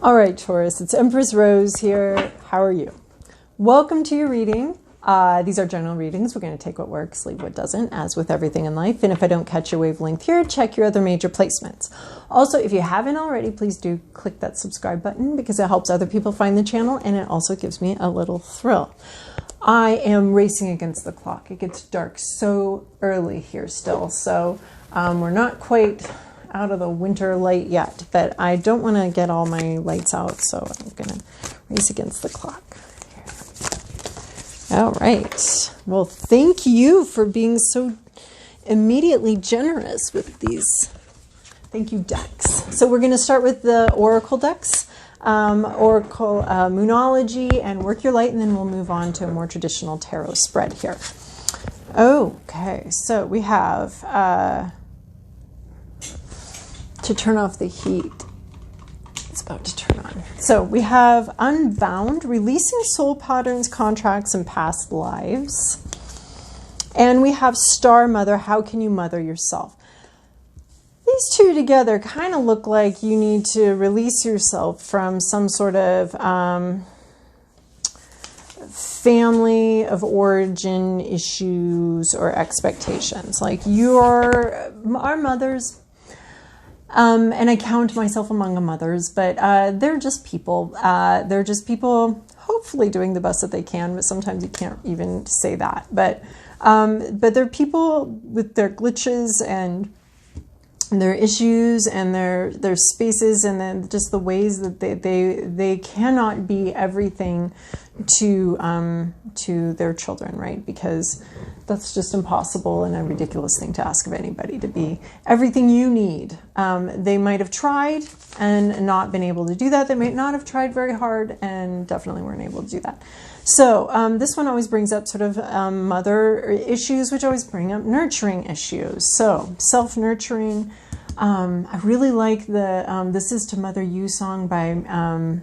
All right, Taurus, it's Empress Rose here. How are you? Welcome to your reading. These are general readings. We're going to take what works, leave what doesn't, as with everything in life. And if I don't catch your wavelength here, check your other major placements. Also, if you haven't already, please do click that subscribe button because it helps other people find the channel and it also gives me a little thrill. I am racing against the clock. It gets dark so early here still, so we're not quite out of the winter light yet, but I don't want to get all my lights out, so I'm going to race against the clock. All right. Well, thank you for being so immediately generous with these. Thank you, decks. So we're going to start with the Oracle decks, Oracle Moonology and Work Your Light, and then we'll move on to a more traditional tarot spread here. Okay, so we have to turn off the heat. It's about to turn on. So we have Unbound, releasing soul patterns, contracts, and past lives. And we have Star Mother, how can you mother yourself? These two together kind of look like you need to release yourself from some sort of family of origin issues or expectations. Like our mothers, and I count myself among the mothers, but they're just people. They're just people hopefully doing the best that they can, but sometimes you can't even say that. But they're people with their glitches and their issues and their spaces, and then just the ways that they cannot be everything to their children, right? Because that's just impossible and a ridiculous thing to ask of anybody, to be everything you need. They might have tried and not been able to do that. They might not have tried very hard and definitely weren't able to do that. So this one always brings up sort of mother issues, which always bring up nurturing issues. So self-nurturing. I really like the This Is to Mother You song by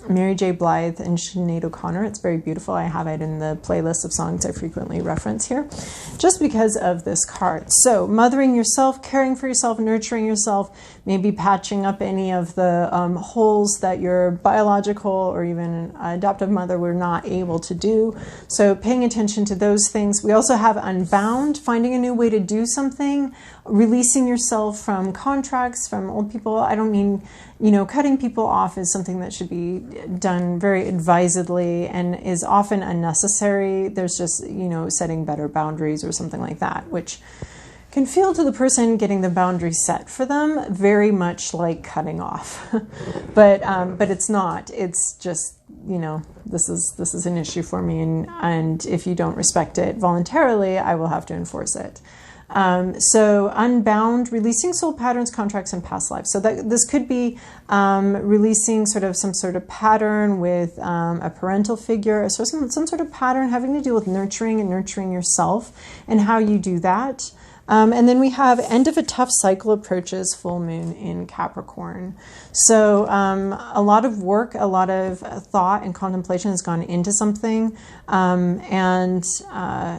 Mary J. Blige and Sinead O'Connor. It's very beautiful. I have it in the playlist of songs I frequently reference here, just because of this card. So mothering yourself, caring for yourself, nurturing yourself, maybe patching up any of the holes that your biological or even an adoptive mother were not able to do. So paying attention to those things. We also have Unbound, finding a new way to do something, releasing yourself from contracts, from old people. I don't mean, cutting people off is something that should be done very advisedly and is often unnecessary. There's just, setting better boundaries or something like that, which can feel to the person getting the boundary set for them very much like cutting off. but it's not. It's just, this is an issue for me, and if you don't respect it voluntarily, I will have to enforce it. So Unbound, releasing soul patterns, contracts, and past lives. So this could be releasing some sort of pattern with a parental figure, so some sort of pattern having to do with nurturing and nurturing yourself and how you do that. And then we have end of a tough cycle approaches, full moon in Capricorn. So a lot of work, a lot of thought and contemplation has gone into something. And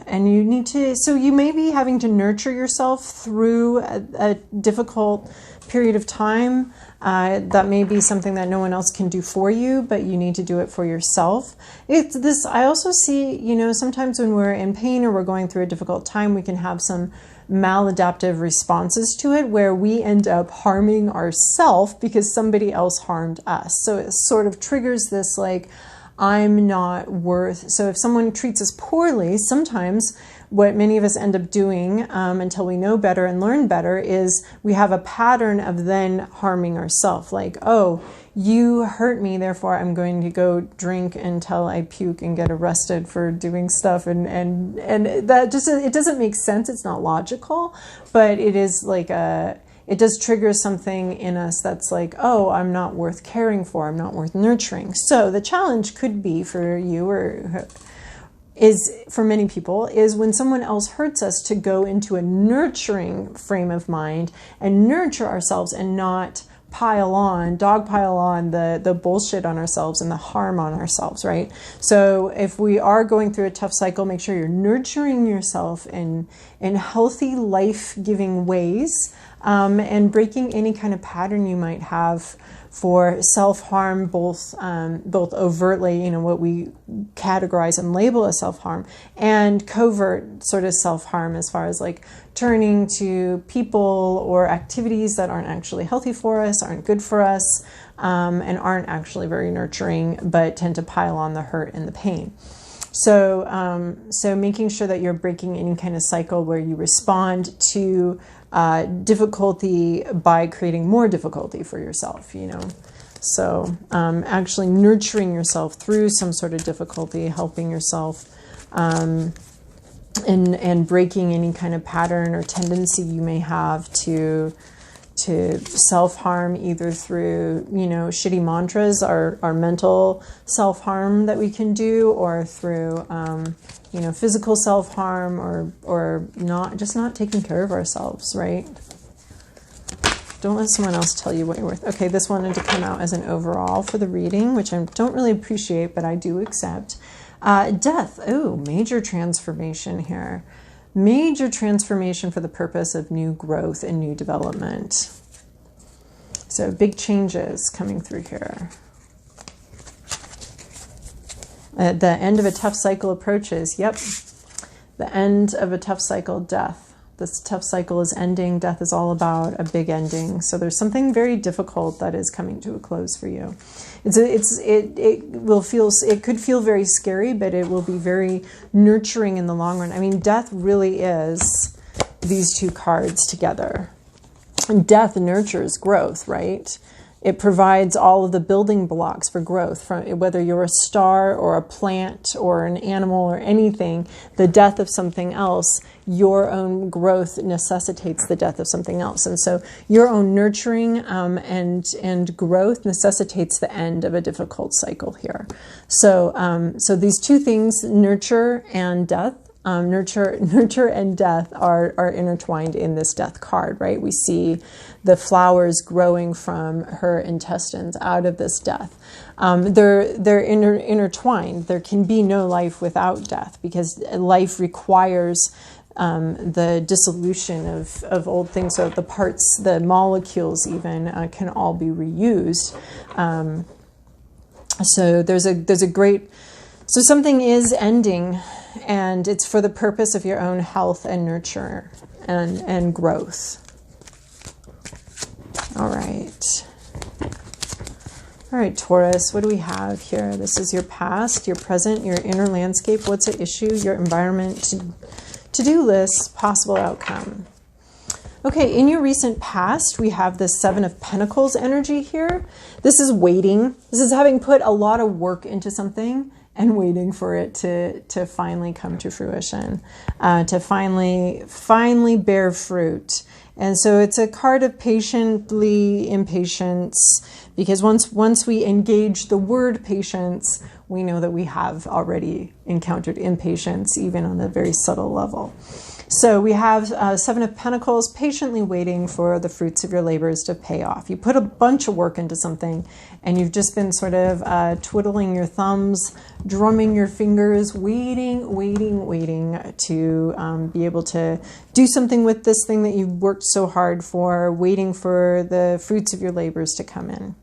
you need to, so you may be having to nurture yourself through a difficult period of time. That may be something that no one else can do for you, but you need to do it for yourself. I also see, sometimes when we're in pain or we're going through a difficult time, we can have some maladaptive responses to it where we end up harming ourselves because somebody else harmed us. So it sort of triggers this I'm not worth. So if someone treats us poorly, sometimes what many of us end up doing until we know better and learn better is we have a pattern of then harming ourselves. Like, oh, you hurt me, therefore I'm going to go drink until I puke and get arrested for doing stuff. And that just, it doesn't make sense. It's not logical, but it is it does trigger something in us that's like, oh, I'm not worth caring for. I'm not worth nurturing. So the challenge could be for you is for many people is when someone else hurts us to go into a nurturing frame of mind and nurture ourselves and not dogpile on the bullshit on ourselves and the harm on ourselves, right? So if we are going through a tough cycle, make sure you're nurturing yourself in healthy, life-giving ways. and breaking any kind of pattern you might have for self-harm, both overtly, what we categorize and label as self-harm, and covert sort of self-harm, as far as like turning to people or activities that aren't actually healthy for us, aren't good for us, and aren't actually very nurturing, but tend to pile on the hurt and the pain. So, so making sure that you're breaking any kind of cycle where you respond to difficulty by creating more difficulty for yourself, So actually nurturing yourself through some sort of difficulty, helping yourself, and breaking any kind of pattern or tendency you may have to self-harm, either through, shitty mantras, our mental self-harm that we can do, or through, physical self-harm, or not taking care of ourselves, right? Don't let someone else tell you what you're worth. Okay, this wanted to come out as an overall for the reading, which I don't really appreciate, but I do accept. Death. Oh, major transformation here. Major transformation for the purpose of new growth and new development. So big changes coming through here. The end of a tough cycle approaches. Yep. The end of a tough cycle, death. This tough cycle is ending. Death is all about a big ending. So there's something very difficult that is coming to a close for you. It could feel very scary, but it will be very nurturing in the long run. I mean, death really is these two cards together. And death nurtures growth, right? It provides all of the building blocks for growth, from whether you're a star or a plant or an animal or anything. The death of something else, your own growth necessitates the death of something else. And so your own nurturing and growth necessitates the end of a difficult cycle here. So, so these two things, nurture and death, nurture and death are intertwined in this death card, right? We see the flowers growing from her intestines out of this death. They're intertwined. There can be no life without death, because life requires the dissolution of old things, so that the parts, the molecules even, can all be reused. So there's a great, so something is ending, and it's for the purpose of your own health and nurture and growth. All right. All right, Taurus, what do we have here? This is your past, your present, your inner landscape. What's at issue? Your environment, to-do list, possible outcome. Okay, in your recent past, we have the Seven of Pentacles energy here. This is waiting. This is having put a lot of work into something and waiting for it to finally come to fruition, to finally bear fruit. And so it's a card of patiently impatience, because once we engage the word patience, we know that we have already encountered impatience, even on a very subtle level. So we have Seven of Pentacles, patiently waiting for the fruits of your labors to pay off. You put a bunch of work into something, and you've just been sort of twiddling your thumbs, drumming your fingers, waiting to be able to do something with this thing that you've worked so hard for, waiting for the fruits of your labors to come in.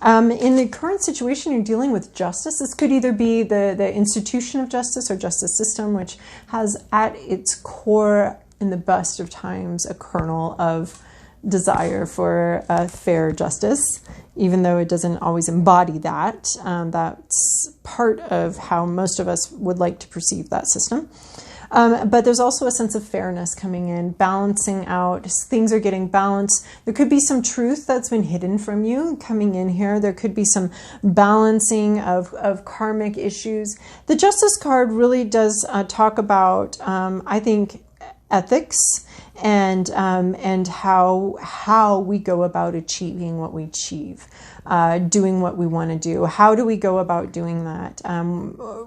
In the current situation, you're dealing with justice. This could either be the institution of justice or justice system, which has at its core, in the best of times, a kernel of desire for fair justice, even though it doesn't always embody that. That's part of how most of us would like to perceive that system. But there's also a sense of fairness coming in, balancing out. Things are getting balanced. There could be some truth that's been hidden from you coming in here. There could be some balancing of karmic issues. The Justice card really does talk about, I think, ethics and how we go about achieving what we achieve, doing what we want to do. How do we go about doing that?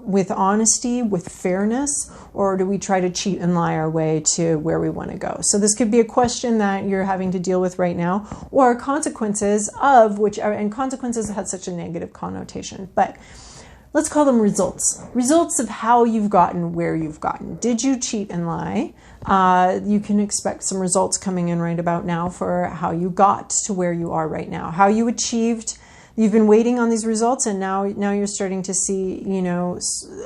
With honesty, with fairness, or do we try to cheat and lie our way to where we want to go? So this could be a question that you're having to deal with right now, or consequences of which, and consequences had such a negative connotation, but let's call them results. Results of how you've gotten where you've gotten. Did you cheat and lie? you can expect some results coming in right about now for how you got to where you are right now, how you achieved. You've been waiting on these results, and now you're starting to see,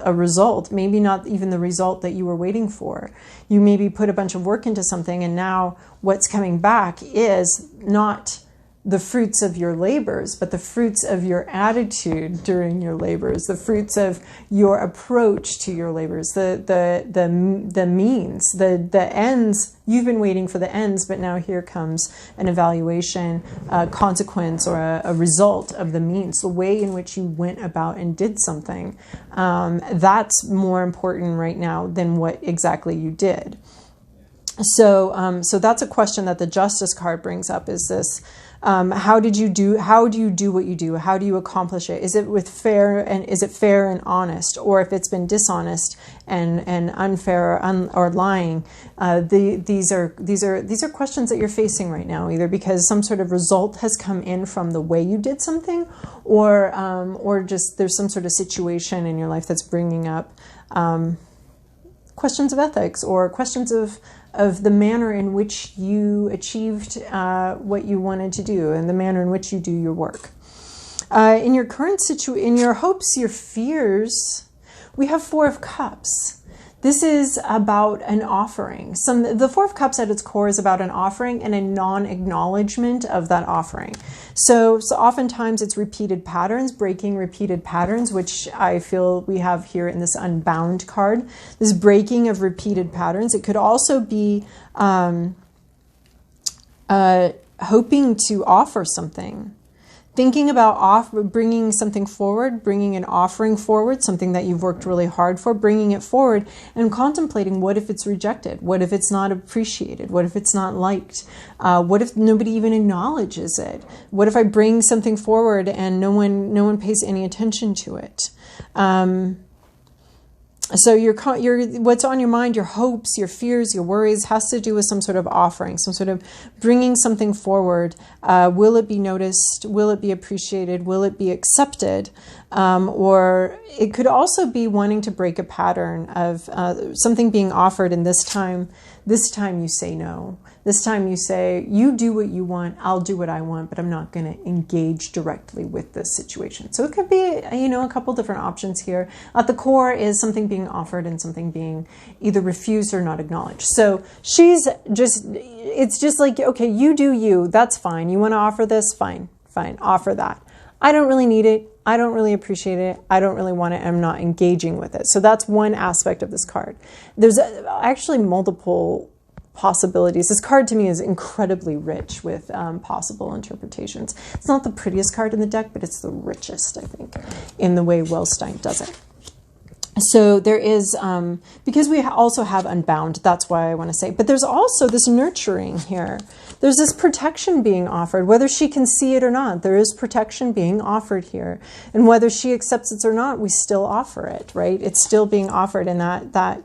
a result. Maybe not even the result that you were waiting for. You maybe put a bunch of work into something, and now what's coming back is not the fruits of your labors, but the fruits of your attitude during your labors, the fruits of your approach to your labors, the means, the ends. You've been waiting for the ends, but now here comes an evaluation, a consequence, or a result of the means, the way in which you went about and did something. That's more important right now than what exactly you did. So that's a question that the Justice card brings up, is this: how do you do what you do? How do you accomplish it? Is it fair and honest? Or if it's been dishonest and unfair or lying? These are questions that you're facing right now, either because some sort of result has come in from the way you did something, or just there's some sort of situation in your life that's bringing up questions of ethics, or questions of the manner in which you achieved what you wanted to do, and the manner in which you do your work. In your current in your hopes, your fears, we have Four of Cups. This is about an offering. The Four of Cups at its core is about an offering and a non-acknowledgement of that offering. So oftentimes it's repeated patterns, breaking repeated patterns, which I feel we have here in this Unbound card. This breaking of repeated patterns. It could also be hoping to offer something. Thinking about bringing something forward, bringing an offering forward, something that you've worked really hard for, bringing it forward and contemplating, what if it's rejected? What if it's not appreciated? What if it's not liked? What if nobody even acknowledges it? What if I bring something forward and no one pays any attention to it? So your what's on your mind, your hopes, your fears, your worries, has to do with some sort of offering, some sort of bringing something forward. Will it be noticed? Will it be appreciated? Will it be accepted? Or it could also be wanting to break a pattern of something being offered, and this time you say no. This time you say, you do what you want, I'll do what I want, but I'm not going to engage directly with this situation. So it could be, a couple different options here. At the core is something being offered and something being either refused or not acknowledged. So it's just like, okay, you do you, that's fine. You want to offer this? Fine, offer that. I don't really need it. I don't really appreciate it. I don't really want it. I'm not engaging with it. So that's one aspect of this card. There's actually multiple possibilities. This card to me is incredibly rich with possible interpretations. It's not the prettiest card in the deck, but it's the richest, I think, in the way Welz-Stein does it. So there is, because we also have Unbound, that's why I want to say, but there's also this nurturing here. There's this protection being offered, whether she can see it or not. There is protection being offered here. And whether she accepts it or not, we still offer it, right? It's still being offered, and that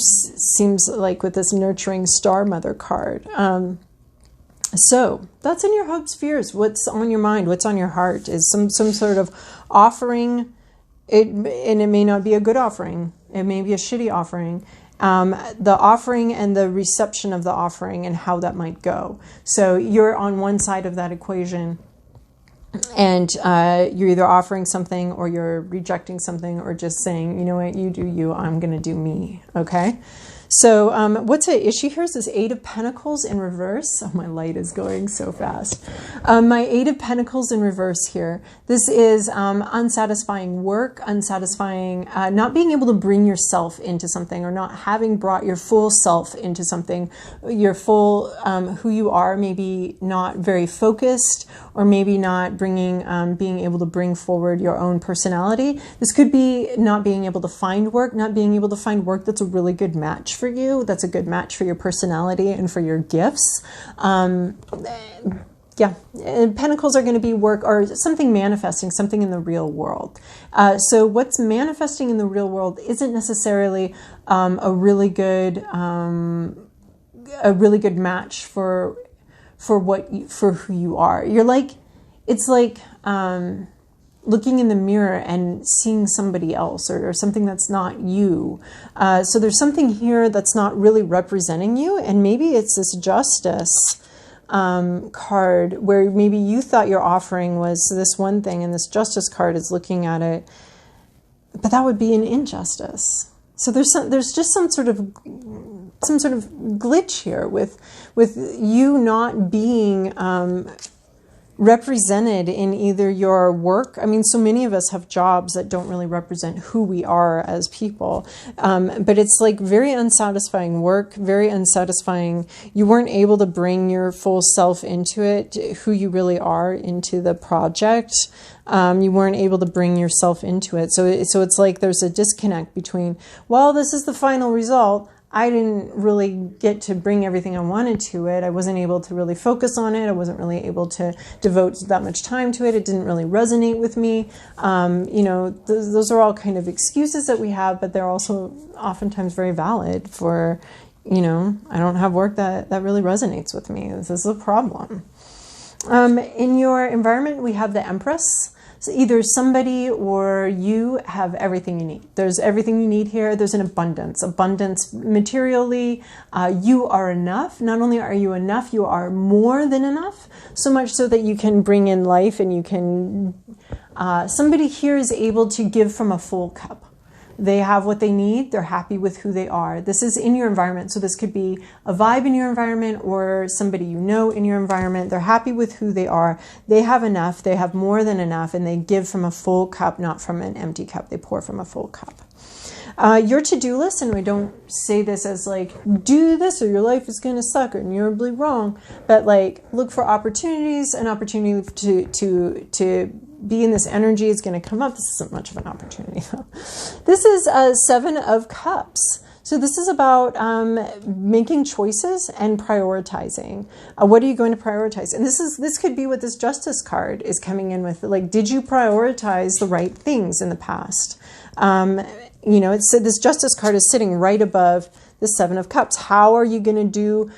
seems like with this nurturing Star Mother card. So that's in your hopes, fears. What's on your mind? What's on your heart is some sort of offering. And it may not be a good offering. It may be a shitty offering. The offering and the reception of the offering and how that might go. So you're on one side of that equation, and you're either offering something or you're rejecting something, or just saying, you know what, you do you, I'm going to do me. Okay. So what's at issue here is this Eight of Pentacles in reverse. Oh, my light is going so fast. My Eight of Pentacles in reverse here. This is unsatisfying work, unsatisfying, not being able to bring yourself into something, or not having brought your full self into something, your full who you are, maybe not very focused, or maybe not bringing, being able to bring forward your own personality. This could be not being able to find work, that's a really good match for you, that's a good match for your personality and for your gifts. Yeah, Pentacles are going to be work or something manifesting, something in the real world. So what's manifesting in the real world isn't necessarily a really good match for who you are. You're like, it's like looking in the mirror and seeing somebody else or something that's not you. So there's something here that's not really representing you, and maybe it's this justice card where maybe you thought your offering was this one thing, and this justice card is looking at it, but that would be an injustice. So there's just some sort of glitch here with you not being represented in either your work. I mean, so many of us have jobs that don't really represent who we are as people. But it's like very unsatisfying work, very unsatisfying. You weren't able to bring your full self into it, who you really are, into the project. You weren't able to bring yourself into it. So it's like there's a disconnect between, well, this is the final result. I didn't really get to bring everything I wanted to it. I wasn't able to really focus on it. I wasn't really able to devote that much time to it. It didn't really resonate with me. Those are all kind of excuses that we have, but they're also oftentimes very valid for, I don't have work that really resonates with me. This is a problem. In your environment, we have the Empress. So either somebody or you have everything you need. There's everything you need here. There's an abundance materially. You are enough. Not only are you enough, you are more than enough. So much so that you can bring in life, and you can, somebody here is able to give from a full cup. They have what they need. They're happy with who they are. This is in your environment. So this could be a vibe in your environment or somebody you know in your environment. They're happy with who they are. They have enough. They have more than enough. And they give from a full cup, not from an empty cup. They pour from a full cup. Your to-do list, and we don't say this as like, do this or your life is going to suck or you're really wrong. But like, look for opportunities, an opportunity to be in this energy is going to come up. This isn't much of an opportunity though. This is a 7 of Cups. So this is about making choices and prioritizing. What are you going to prioritize? And this could be what this Justice card is coming in with. Like, did you prioritize the right things in the past? It's this Justice card is sitting right above the 7 of Cups. How are you going to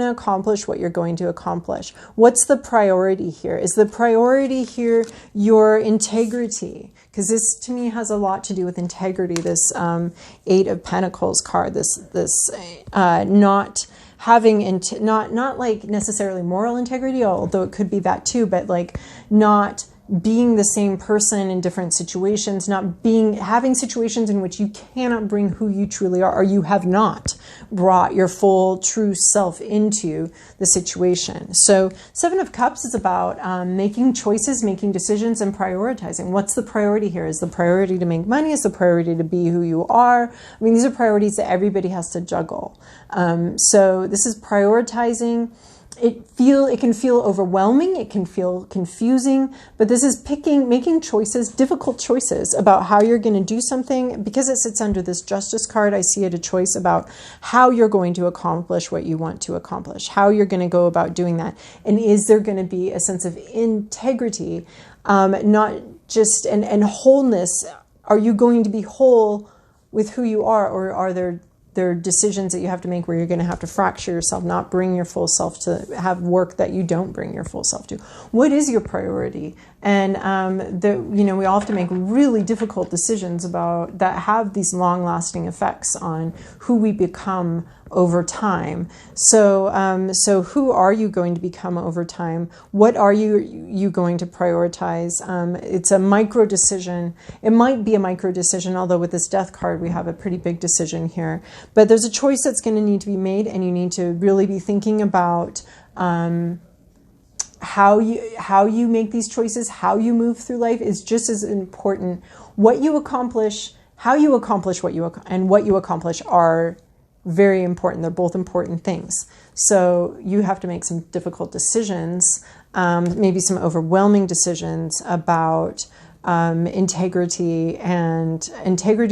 accomplish what you're going to accomplish? What's the priority here? Is the priority here your integrity? Because this to me has a lot to do with integrity. This 8 of Pentacles card, this not having, not like necessarily moral integrity, although it could be that too, but like not being the same person in different situations, having situations in which you cannot bring who you truly are, or you have not brought your full true self into the situation. So 7 of Cups is about making choices, making decisions, and prioritizing. What's the priority here? Is the priority to make money? Is the priority to be who you are? I mean, these are priorities that everybody has to juggle. So this is prioritizing. It can feel overwhelming, it can feel confusing, but this is making choices, difficult choices about how you're going to do something. Because it sits under this Justice card, I see it a choice about how you're going to accomplish what you want to accomplish, how you're going to go about doing that. And is there going to be a sense of integrity, not just, and wholeness? Are you going to be whole with who you are, or are there decisions that you have to make where you're going to have to fracture yourself, not bring your full self, to have work that you don't bring your full self to? What is your priority? And we all have to make really difficult decisions about that have these long-lasting effects on who we become over time. So who are you going to become over time? What are you going to prioritize? It's a micro decision. It might be a micro decision, although with this Death card, we have a pretty big decision here. But there's a choice that's going to need to be made, and you need to really be thinking about how you make these choices, how you move through life is just as important. What you accomplish, how you accomplish what you accomplish are very important. They're both important things. So you have to make some difficult decisions, maybe some overwhelming decisions about integrity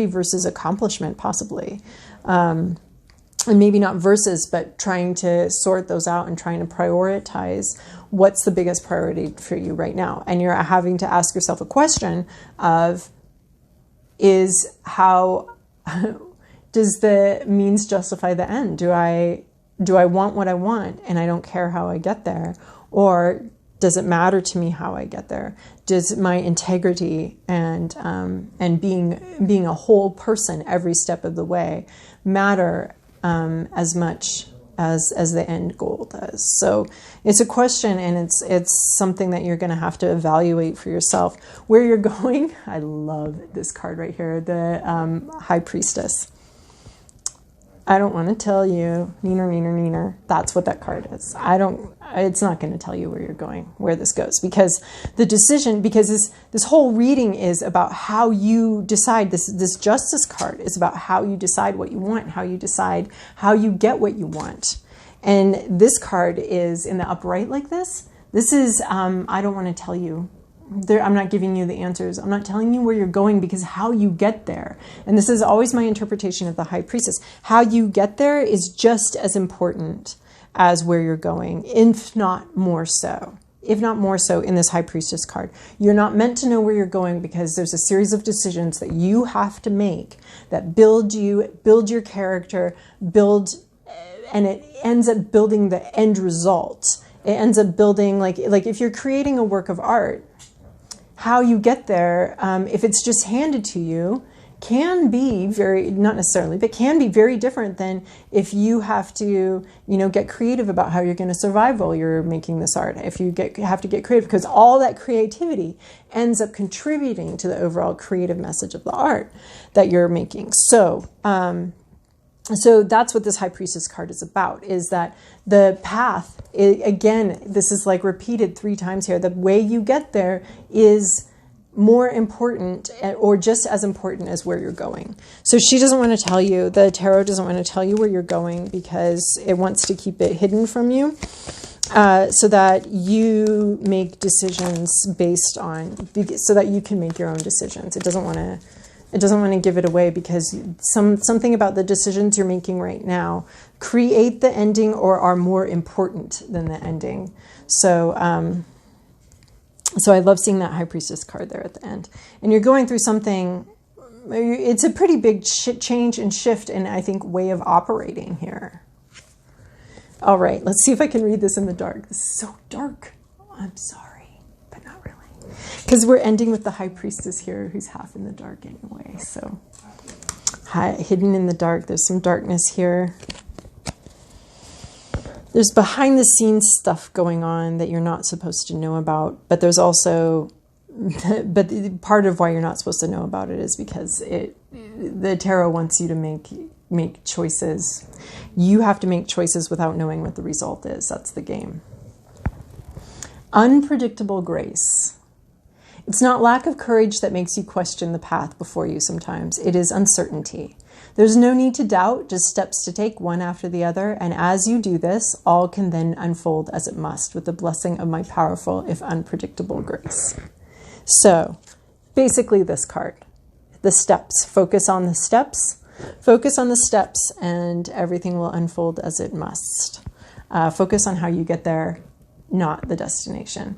versus accomplishment, possibly. And maybe not versus, but trying to sort those out and trying to prioritize what's the biggest priority for you right now. And you're having to ask yourself a question of, is how... does the means justify the end? Do I want what I want and I don't care how I get there? Or Does it matter to me how I get there? Does my integrity and being a whole person every step of the way matter as much as the end goal does? So it's a question, and it's something that you're going to have to evaluate for yourself. Where you're going, I love this card right here, the High Priestess. I don't want to tell you, neener. That's what that card is. It's not going to tell you where you're going, where this goes, because this whole reading is about how you decide. This Justice card is about how you decide what you want, how you decide how you get what you want. And this card is in the upright like this. This is, I don't want to tell you. I'm not giving you the answers. I'm not telling you where you're going, because how you get there, and this is always my interpretation of the High Priestess, how you get there is just as important as where you're going, if not more so. If not more so in this High Priestess card. You're not meant to know where you're going, because there's a series of decisions that you have to make that build you, build your character, and it ends up building the end result. It ends up building, like if you're creating a work of art, how you get there, if it's just handed to you, can be not necessarily, but can be very different than if you have to, get creative about how you're going to survive while you're making this art. If you have to get creative, because all that creativity ends up contributing to the overall creative message of the art that you're making. So that's what this High Priestess card is about, is that the path, again, this is like repeated 3 times here, the way you get there is more important, or just as important as where you're going. So she doesn't want to tell you, the tarot doesn't want to tell you where you're going, because it wants to keep it hidden from you, so that you make decisions based on, so that you can make your own decisions. It doesn't want to give it away, because something about the decisions you're making right now create the ending or are more important than the ending. So I love seeing that High Priestess card there at the end. And you're going through something, it's a pretty big change and shift in, I think, way of operating here. All right, let's see if I can read this in the dark. This is so dark. I'm sorry, but not really. Because we're ending with the High Priestess here, who's half in the dark anyway. So hidden in the dark, there's some darkness here. There's behind the scenes stuff going on that you're not supposed to know about, but there's also, but part of why you're not supposed to know about it is because the tarot wants you to make choices. You have to make choices without knowing what the result is. That's the game. Unpredictable grace. It's not lack of courage that makes you question the path before you sometimes. It is uncertainty. There's no need to doubt, just steps to take one after the other. And as you do this, all can then unfold as it must, with the blessing of my powerful, if unpredictable grace. So basically this card, the steps, focus on the steps, and everything will unfold as it must. Focus on how you get there, not the destination.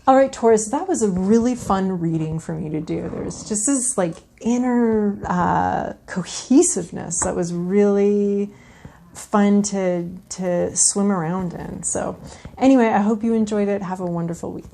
All right, Taurus, that was a really fun reading for me to do. There's just this like inner cohesiveness that was really fun to swim around in. So anyway, I hope you enjoyed it. Have a wonderful week.